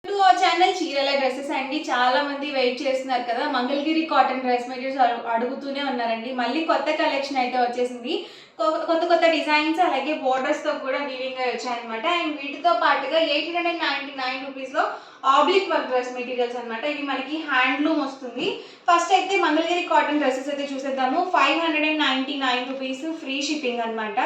To our channel చీరల dresses అండి. చాలా మంది వెయిట్ చేస్తున్నారు కదా, మంగళగిరి కాటన్ డ్రెస్ మెటీరియల్స్ అడుగుతూనే ఉన్నారండి. మళ్ళీ కొత్త కలెక్షన్ అయితే వచ్చేసింది. కొత్త కొత్త డిజైన్స్ అలాగే బోర్డర్స్ తో కూడా వీవింగ్ వచ్చాయన్నమాట. అండ్ వీటితో పాటుగా 899 రూపీస్ లో ఆబ్లిక్ వర్క్ డ్రెస్ మెటీరియల్స్ అనమాట. ఇవి మనకి హ్యాండ్లూమ్ వస్తుంది. ఫస్ట్ అయితే మంగళగిరి కాటన్ డ్రెస్సెస్ అయితే చూసేద్దాము. 599 రూపీస్ ఫ్రీ షిప్పింగ్ అనమాట.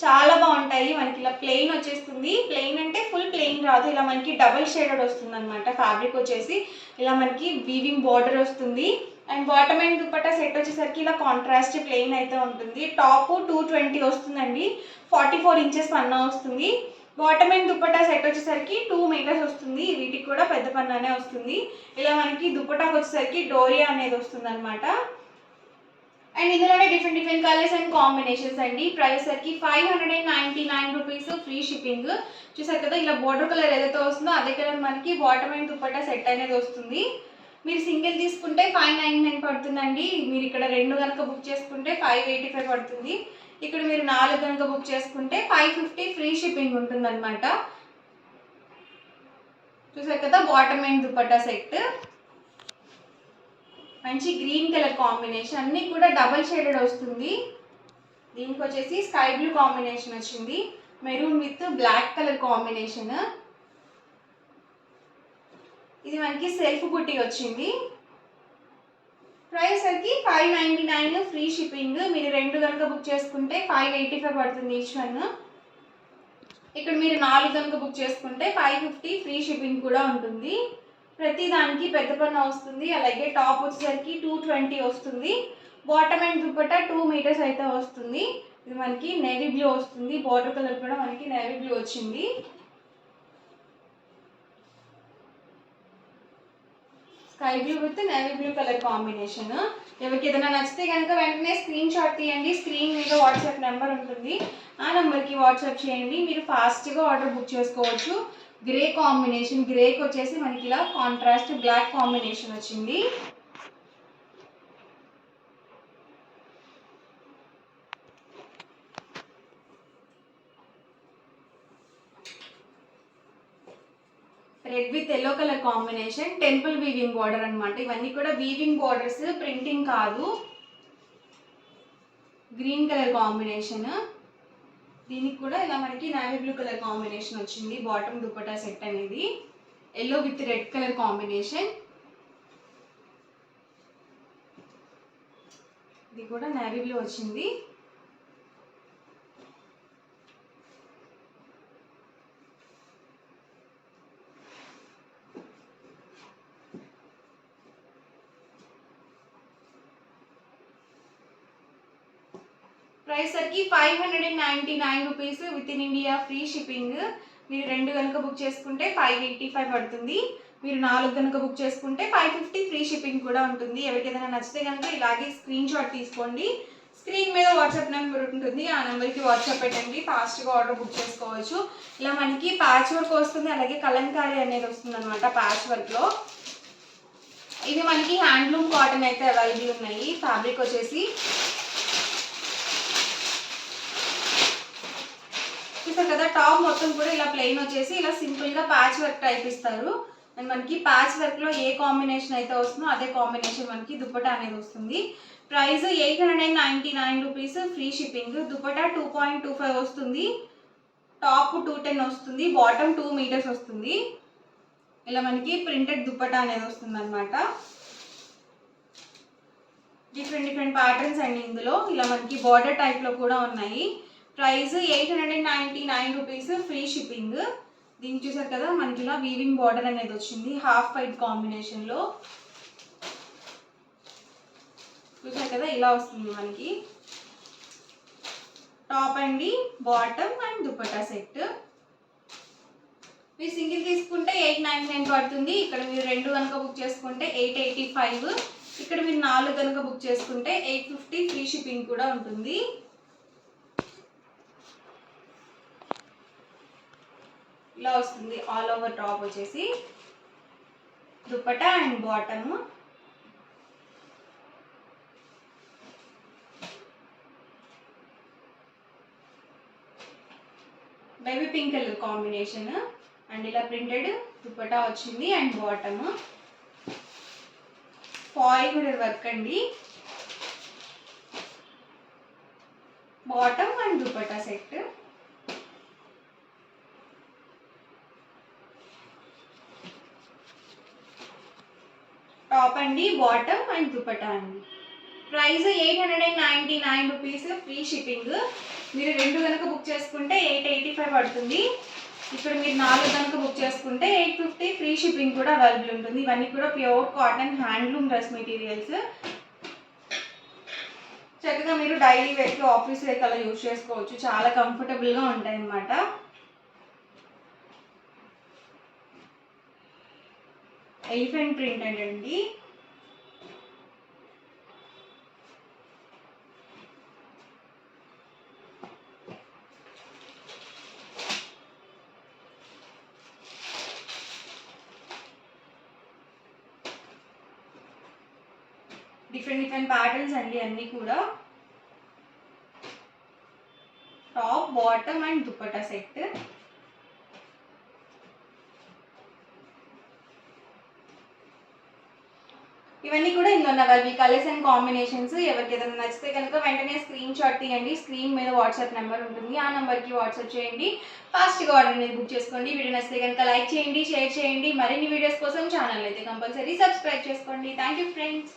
చాలా బాగుంటాయి. మనకి ఇలా ప్లెయిన్ వచ్చేస్తుంది. ప్లెయిన్ అంటే ఫుల్ ప్లెయిన్ రాదు, ఇలా మనకి డబుల్ షేడెడ్ వస్తుంది అనమాట. ఫ్యాబ్రిక్ వచ్చేసి ఇలా మనకి వీవింగ్ బార్డర్ వస్తుంది. And bottom and dupatta set వచ్చేసరికి ఇలా కాంట్రాస్ట్ ప్లెయిన్ అయితే ఉంటుంది. టాప్ 220 వస్తుందండి. 44 ఇంచెస్ పన్నా వస్తుంది. బాటమ్ అండ్ దుపట్టా సెట్ వచ్చేసరికి 2 మీటర్స్ వస్తుంది. వీటికి కూడా పెద్ద పన్నానే వస్తుంది. ఇలా మనకి దుపట్టాకి వచ్చేసరికి డోరియా అనేది వస్తుంది అనమాట. అండ్ ఇందులోనే డిఫరెంట్ కలర్స్ అండ్ కాంబినేషన్స్ అండి. ప్రైస్ సరికి 599 రూపీస్ ఫ్రీ షిప్పింగ్. చూసారు కదా, ఇలా బోర్డర్ కలర్ ఏదైతే వస్తుందో అదే కలర్ మనకి బాటమ్ అండ్ దుపట్టా సెట్ అనేది వస్తుంది. మీరు సింగిల్ తీసుకుంటే 599 పడుతుందండి. మీరు ఇక్కడ 2 కనుక బుక్ చేసుకుంటే 585 పడుతుంది. ఇక్కడ మీరు 4 కనుక బుక్ చేసుకుంటే 550 ఫ్రీ షిప్పింగ్ ఉంటుంది అనమాట. చూసారు కదా, బాటమ్ అండ్ దుపట్టా సెట్ మంచి గ్రీన్ కలర్ కాంబినేషన్, అన్నీ కూడా డబల్ షేడెడ్ వస్తుంది. దీనికి వచ్చేసి స్కై బ్లూ కాంబినేషన్ వచ్చింది. Maroon with black colour combination. ఇది మనకి సెల్ఫ్ బుట్టి వచ్చింది. ప్రైస్ సరికి 599 ఫ్రీ షిప్పింగ్. మీరు 2 కనుక బుక్ చేసుకుంటే 585 పడుతుంది ఈచ్ వన్. ఇక్కడ మీరు 4 కనుక బుక్ చేసుకుంటే 550 ఫ్రీ షిప్పింగ్ కూడా ఉంటుంది. ప్రతి దానికి పెద్ద పన్న వస్తుంది. అలాగే టాప్ వచ్చేసరికి 220 వస్తుంది. బాటమ్ అండ్ దుపట్టా 2 మీటర్స్ అయితే వస్తుంది. ఇది మనకి నేవీ బ్లూ వస్తుంది. బార్డర్ కలర్ కూడా మనకి నేవీ బ్లూ వచ్చింది. Sky blue with navy blue colour combination. ఎవరికి ఏదైనా నచ్చితే కనుక వెంటనే స్క్రీన్ షాట్ తీయండి. స్క్రీన్ మీద వాట్సాప్ నెంబర్ ఉంటుంది, ఆ నెంబర్కి వాట్సాప్ చేయండి. మీరు ఫాస్ట్గా ఆర్డర్ బుక్ చేసుకోవచ్చు. గ్రే కాంబినేషన్, గ్రేకి వచ్చేసి మనకి ఇలా కాంట్రాస్ట్ బ్లాక్ కాంబినేషన్ వచ్చింది. Red with yellow colour combination, temple weaving border అనమాట. ఇవన్నీ కూడా వీవింగ్ బార్డర్స్, ప్రింటింగ్ కాదు. గ్రీన్ కలర్ కాంబినేషన్, దీనికి కూడా ఇలా మనకి నేవీ బ్లూ కలర్ కాంబినేషన్ వచ్చింది. బాటమ్ దుపట్టా సెట్ అనేది yellow with red colour combination. ఇది కూడా నేవీ బ్లూ వచ్చింది. ప్రైస్ సరికి 599 rupees with in India free shipping. మీరు 2 కనుక బుక్ చేసుకుంటే 585 పడుతుంది. మీరు 4 కనుక బుక్ చేసుకుంటే 550 ఫ్రీ షిప్పింగ్ కూడా ఉంటుంది. ఎవరికి ఏదైనా నచ్చితే కనుక ఇలాగే స్క్రీన్ షాట్ తీసుకోండి. స్క్రీన్ మీద వాట్సాప్ నెంబర్ ఉంటుంది, ఆ నెంబర్కి వాట్సాప్ పెట్టండి. ఫాస్ట్గా ఆర్డర్ బుక్ చేసుకోవచ్చు. ఇలా మనకి ప్యాచ్ వర్క్ వస్తుంది, అలాగే కలంకారీ అనేది వస్తుంది అనమాట. ప్యాచ్ వర్క్లో ఇవి మనకి హ్యాండ్లూమ్ కాటన్ అయితే అవైలబుల్ ఉన్నాయి. ఫ్యాబ్రిక్ వచ్చేసి చూసారు కదా, టాప్ మొత్తం కూడా ఇలా ప్లెయిన్ వచ్చేసి ఇలా సింపుల్గా ప్యాచ్ వర్క్ టైప్ ఇస్తారు. అండ్ మనకి ప్యాచ్ వర్క్లో ఏ కాంబినేషన్ అయితే వస్తుందో అదే కాంబినేషన్ మనకి దుపట్టా అనేది వస్తుంది. Price 899 rupees free shipping. Dupatta 2.25 వస్తుంది. టాప్ 210 వస్తుంది. బాటమ్ 2 మీటర్స్ వస్తుంది. ఇలా మనకి ప్రింటెడ్ దుపట్టా అనేది వస్తుంది అనమాట. డిఫరెంట్ ప్యాటర్న్స్ అండి. ఇందులో ఇలా మనకి బార్డర్ టైప్లో కూడా ఉన్నాయి. Price 899 rupees free shipping. దీనికి చూసారు కదా, మనకి ఇలా వీవింగ్ బార్డర్ అనేది వచ్చింది హాఫ్ వైట్ కాంబినేషన్లో. చూసారు కదా, ఇలా వస్తుంది మనకి టాప్ అండి, బాటమ్ అండ్ దుపట్టా సెట్. మీరు సింగిల్ తీసుకుంటే 899 పడుతుంది. ఇక్కడ మీరు 2 కనుక బుక్ చేసుకుంటే 885. ఇక్కడ మీరు 4 కనుక బుక్ చేసుకుంటే 850 ఫ్రీ షిప్పింగ్ కూడా ఉంటుంది. ఇలా వస్తుంది ఆల్ ఓవర్ టాప్ వచ్చేసి dupatta and bottom. Baby pink colour combination and ఇలా ప్రింటెడ్ దుపట్టా వచ్చింది. అండ్ బాటమ్ ఫాయిల్ కూడా వర్క్ అండి. Bottom and dupatta set. Top అండి, బాటమ్ అండ్ దుపట్టా అండి. Price 899 rupees, free shipping. మీరు 2 కనుక బుక్ చేసుకుంటే 885 పడుతుంది. ఇక్కడ మీరు 4 కనుక బుక్ చేసుకుంటే 850, ఫ్రీ షిప్పింగ్ కూడా అవైలబుల్ ఉంటుంది. ఇవన్నీ కూడా pure cotton handloom dress materials. చక్కగా మీరు డైలీ వేర్కి, ఆఫీస్ వేర్కి అలా యూజ్ చేసుకోవచ్చు. చాలా కంఫర్టబుల్గా ఉంటాయి అన్నమాట. ఎలిఫెంట్ ప్రింట్ అండి. డిఫరెంట్ ప్యాటర్న్స్ అండి అన్నీ కూడా. Top, bottom and dupatta set. ఇవన్నీ కూడా ఇందులో అవైలబుల్ కలర్స్ అండ్ కాంబినేషన్స్. ఎవరికి ఏదైనా నచ్చితే కనుక వెంటనే స్క్రీన్ షాట్ తీయండి. స్క్రీన్ మీద వాట్సాప్ నెంబర్ ఉంటుంది, ఆ నెంబర్కి వాట్సాప్ చేయండి. ఫాస్ట్గా ఆర్డర్ అనేది బుక్ చేసుకోండి. వీడియో నచ్చితే కనుక లైక్ చేయండి, షేర్ చేయండి. మరిన్ని వీడియోస్ కోసం ఛానల్ అయితే కంపల్సరీ సబ్స్క్రైబ్ చేసుకోండి. Thank you friends.